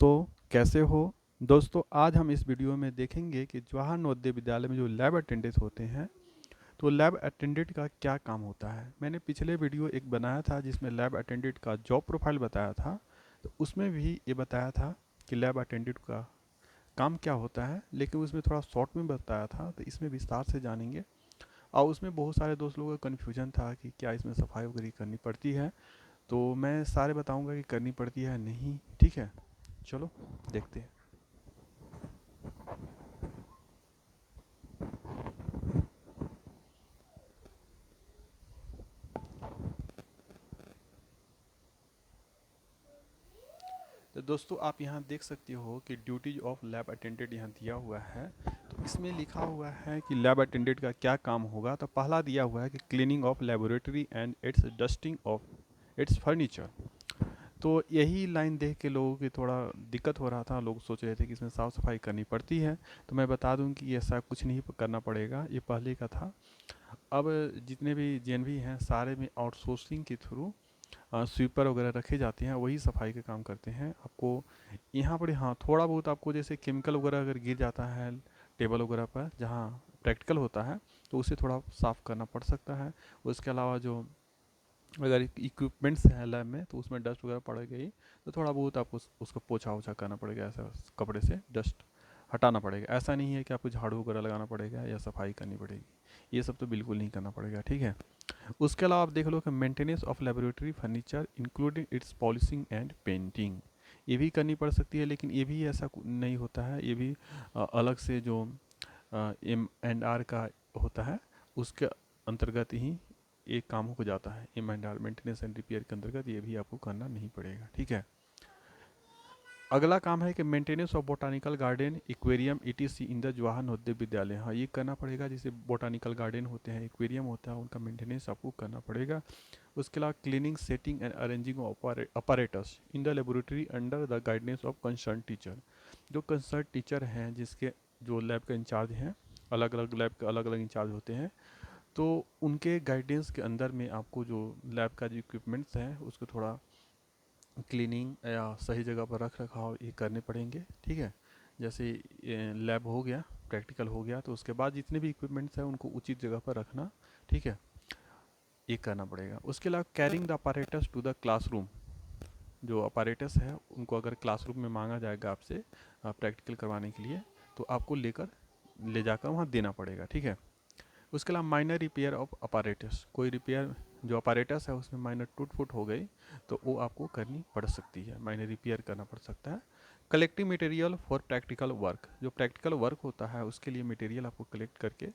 दोस्तों, कैसे हो? दोस्तों, आज हम इस वीडियो में देखेंगे कि जवाहर नवोदय विद्यालय में जो लैब अटेंडेंट होते हैं, तो लैब अटेंडेंट का क्या काम होता है। मैंने पिछले वीडियो एक बनाया था जिसमें लैब अटेंडेंट का जॉब प्रोफाइल बताया था, तो उसमें भी ये बताया था कि लैब अटेंडेंट का काम क्या होता है, लेकिन उसमें थोड़ा शॉर्ट में बताया था, तो इसमें विस्तार से जानेंगे। और उसमें बहुत सारे दोस्त लोगों का कन्फ्यूजन था कि क्या इसमें सफाई वगैरह करनी पड़ती है, तो मैं सारे बताऊंगा कि करनी पड़ती है नहीं। ठीक है, चलो देखते हैं। तो दोस्तों, आप यहाँ देख सकते हो कि ड्यूटीज ऑफ लैब अटेंडेंट यहाँ दिया हुआ है। तो इसमें लिखा हुआ है कि लैब अटेंडेंट का क्या काम होगा। तो पहला दिया हुआ है कि cleaning of laboratory and it's dusting of its furniture. तो यही लाइन देख के लोगों की थोड़ा दिक्कत हो रहा था, लोग सोच रहे थे कि इसमें साफ़ सफाई करनी पड़ती है। तो मैं बता दूं कि ऐसा कुछ नहीं करना पड़ेगा, ये पहले का था। अब जितने भी जेएनवी हैं सारे में आउटसोर्सिंग के थ्रू स्वीपर वगैरह रखे जाते हैं, वही सफाई का काम करते हैं। आपको यहाँ पर हाँ थोड़ा बहुत आपको जैसे केमिकल वगैरह अगर गिर जाता है टेबल वगैरह पर जहाँ प्रैक्टिकल होता है, तो उसे थोड़ा साफ़ करना पड़ सकता है। उसके अलावा जो अगर इक्विपमेंट्स हैं लैब में, तो उसमें डस्ट वगैरह पड़ गई, तो थोड़ा बहुत आपको उसको पोछा वोछा करना पड़ेगा, ऐसा कपड़े से डस्ट हटाना पड़ेगा। ऐसा नहीं है कि आपको झाड़ू वगैरह लगाना पड़ेगा या सफाई करनी पड़ेगी, ये सब तो बिल्कुल नहीं करना पड़ेगा। ठीक है, उसके अलावा आप देख लो कि maintenance of laboratory furniture including it's polishing and painting, ये भी करनी पड़ सकती है, लेकिन ये भी ऐसा नहीं होता है। ये भी अलग से जो M&R का होता है, उसके अंतर्गत ही एक काम हो जाता है। M&R मेंटेनेंस एंड रिपेयर के अंतर्गत ये भी आपको करना नहीं पड़ेगा। ठीक है, अगला काम है कि maintenance of botanical garden aquarium ETC in the Jawahar Navodaya Vidyalaya. हाँ, ये करना पड़ेगा। जैसे बोटानिकल गार्डन होते हैं, एक्वेरियम होता है, उनका मेंटेनेंस आपको करना पड़ेगा। उसके अलावा cleaning setting and arranging apparatus in the laboratory under the guidance of concern teacher. जो कंसर्न टीचर हैं, जिसके जो लैब का इंचार्ज हैं, अलग अलग लैब के अलग अलग इंचार्ज होते हैं, तो उनके गाइडेंस के अंदर में आपको जो लैब का जो इक्विपमेंट्स हैं उसको थोड़ा क्लीनिंग या सही जगह पर रख रखाव ये करने पड़ेंगे। ठीक है, जैसे लैब हो गया, प्रैक्टिकल हो गया, तो उसके बाद जितने भी इक्विपमेंट्स हैं उनको उचित जगह पर रखना। ठीक है, ये करना पड़ेगा। उसके अलावा carrying the apparatus to the classroom, जो अपैरेटस है उनको अगर क्लासरूम में मांगा जाएगा आपसे प्रैक्टिकल करवाने के लिए, तो आपको ले जाकर वहाँ देना पड़ेगा। ठीक है, उसके अलावा माइनर रिपेयर ऑफ अपैरेटस, कोई रिपेयर जो अपैरेटस है उसमें माइनर टूट फूट हो गई, तो वो आपको करनी पड़ सकती है, माइनर रिपेयर करना पड़ सकता है। Collecting material for practical work, जो प्रैक्टिकल वर्क होता है उसके लिए मटेरियल आपको कलेक्ट करके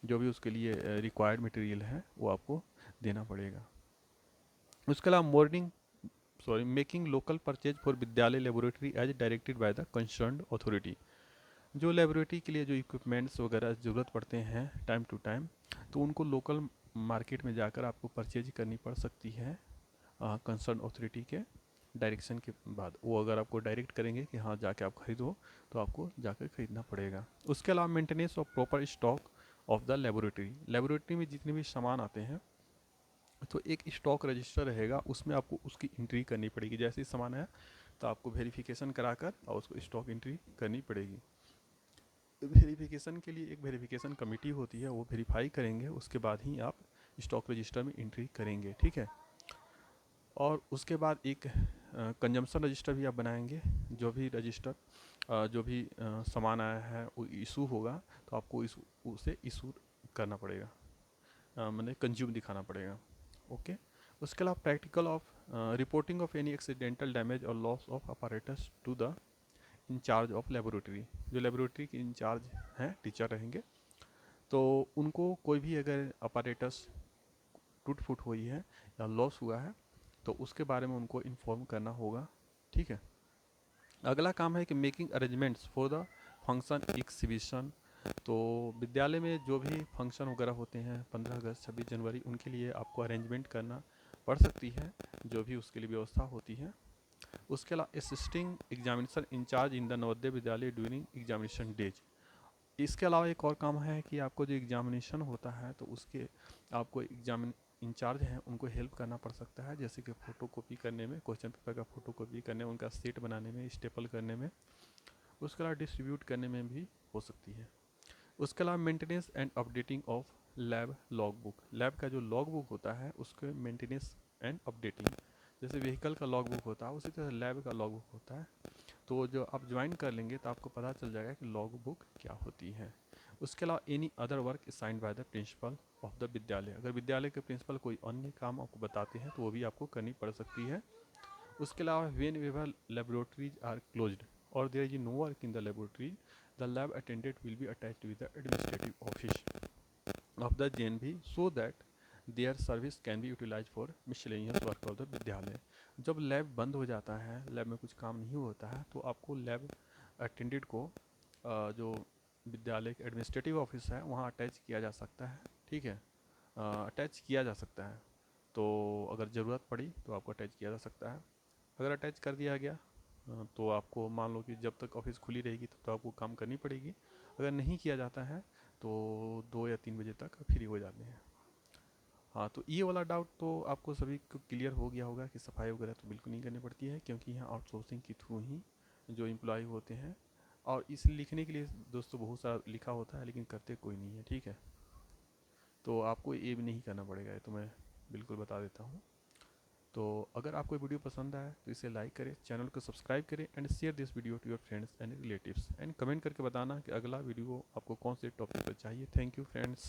जो भी उसके लिए रिक्वायर्ड मटेरियल है वो आपको देना पड़ेगा। उसके अलावा making local purchase for Vidyalaya laboratory as directed by the concerned authority. जो लेबोरेटरी के लिए जो इक्विपमेंट्स वगैरह ज़रूरत पड़ते हैं टाइम टू टाइम, तो उनको लोकल मार्केट में जाकर आपको परचेज करनी पड़ सकती है कंसर्न अथॉरिटी के डायरेक्शन के बाद। वो अगर आपको डायरेक्ट करेंगे कि हाँ जाके आप खरीदो, तो आपको जाकर खरीदना पड़ेगा। उसके अलावा maintenance of proper stock of the laboratory, laboratory में जितने भी सामान आते हैं तो एक स्टॉक रजिस्टर रहेगा, उसमें आपको उसकी एंट्री करनी पड़ेगी। जैसे ही सामान आया तो आपको वेरिफिकेशन कराकर और उसको स्टॉक एंट्री करनी पड़ेगी। वेरिफिकेशन के लिए एक वेरिफिकेशन कमेटी होती है, वो वेरीफाई करेंगे, उसके बाद ही आप स्टॉक रजिस्टर में एंट्री करेंगे। ठीक है, और उसके बाद एक कंजम्पशन रजिस्टर भी आप बनाएंगे। जो भी रजिस्टर जो भी सामान आया है वो इशू होगा, तो आपको उसे इशू करना पड़ेगा, मैंने कंज्यूम दिखाना पड़ेगा। ओके, उसके अलावा practical of reporting of any accidental damage और loss of apparatus to the incharge of laboratory. जो लेबोरेटरी के इंचार्ज हैं टीचर रहेंगे, तो उनको कोई भी अगर अपैरेटस टूट फूट हुई है या लॉस हुआ है, तो उसके बारे में उनको इन्फॉर्म करना होगा। ठीक है, अगला काम है कि making arrangements for the function exhibition. तो विद्यालय में जो भी फंक्शन वगैरह होते हैं 15 अगस्त 26 जनवरी, उनके लिए आपको अरेंजमेंट करना पड़ सकती है, जो भी उसके लिए व्यवस्था होती है। उसके अलावा assisting examination incharge in the Navodaya Vidyalaya during examination days. इसके अलावा एक और काम है कि आपको जो एग्जामिनेशन होता है, तो उसके आपको इंचार्ज हैं उनको हेल्प करना पड़ सकता है, जैसे कि फ़ोटो कॉपी करने में, क्वेश्चन पेपर का फ़ोटो कॉपी करने में, उनका सेट बनाने में, स्टेपल करने में, उसके अलावा डिस्ट्रीब्यूट करने में भी हो सकती है। उसके अलावा maintenance and updating of lab log book, lab का जो लॉग बुक होता है उसके मेंटेनेंस एंड अपडेटिंग, जैसे व्हीकल का लॉग बुक होता है उसी तरह लैब का लॉग बुक होता है। तो जो आप ज्वाइन कर लेंगे तो आपको पता चल जाएगा कि लॉग बुक क्या होती है। उसके अलावा any other work assigned by the principle of the विद्यालय, अगर विद्यालय के प्रिंसिपल कोई अन्य काम आपको बताते हैं तो वो भी आपको करनी पड़ सकती है। उसके अलावा whenever laboratories are closed और there is no work in the laboratory, the lab attendant will be attached with the administrative office of the JNV so that their service can be utilise for miscellaneous work of the विद्यालय। जब lab बंद हो जाता है, lab में कुछ काम नहीं होता है, तो आपको लैब अटेंडेंट को जो विद्यालय के एडमिनिस्ट्रेटिव ऑफिस है वहाँ अटैच किया जा सकता है, ठीक है, अटैच किया जा सकता है। तो अगर ज़रूरत पड़ी तो आपको अटैच किया जा सकता है। अगर अटैच कर दिया गया तो आपको मान लो कि जब तक ऑफिस खुली रहेगी तब तक आपको काम करनी पड़ेगी। अगर नहीं किया जाता है तो 2 या 3 बजे तक फ्री हो जाते हैं। हाँ, तो ये वाला डाउट तो आपको सभी को क्लियर हो गया होगा कि सफाई वगैरह तो बिल्कुल नहीं करनी पड़ती है, क्योंकि यहाँ आउटसोर्सिंग के थ्रू ही जो एम्प्लॉय होते हैं। और इस लिखने के लिए दोस्तों बहुत सारा लिखा होता है लेकिन करते कोई नहीं है, ठीक है। तो आपको ये भी नहीं करना पड़ेगा, ये तो मैं बिल्कुल बता देता हूँ। तो अगर आपको वीडियो पसंद आया तो इसे लाइक करें, चैनल को सब्सक्राइब करें and share this video to your friends and relatives, and comment करके बताना कि अगला वीडियो आपको कौन से टॉपिक पर चाहिए। Thank you friends.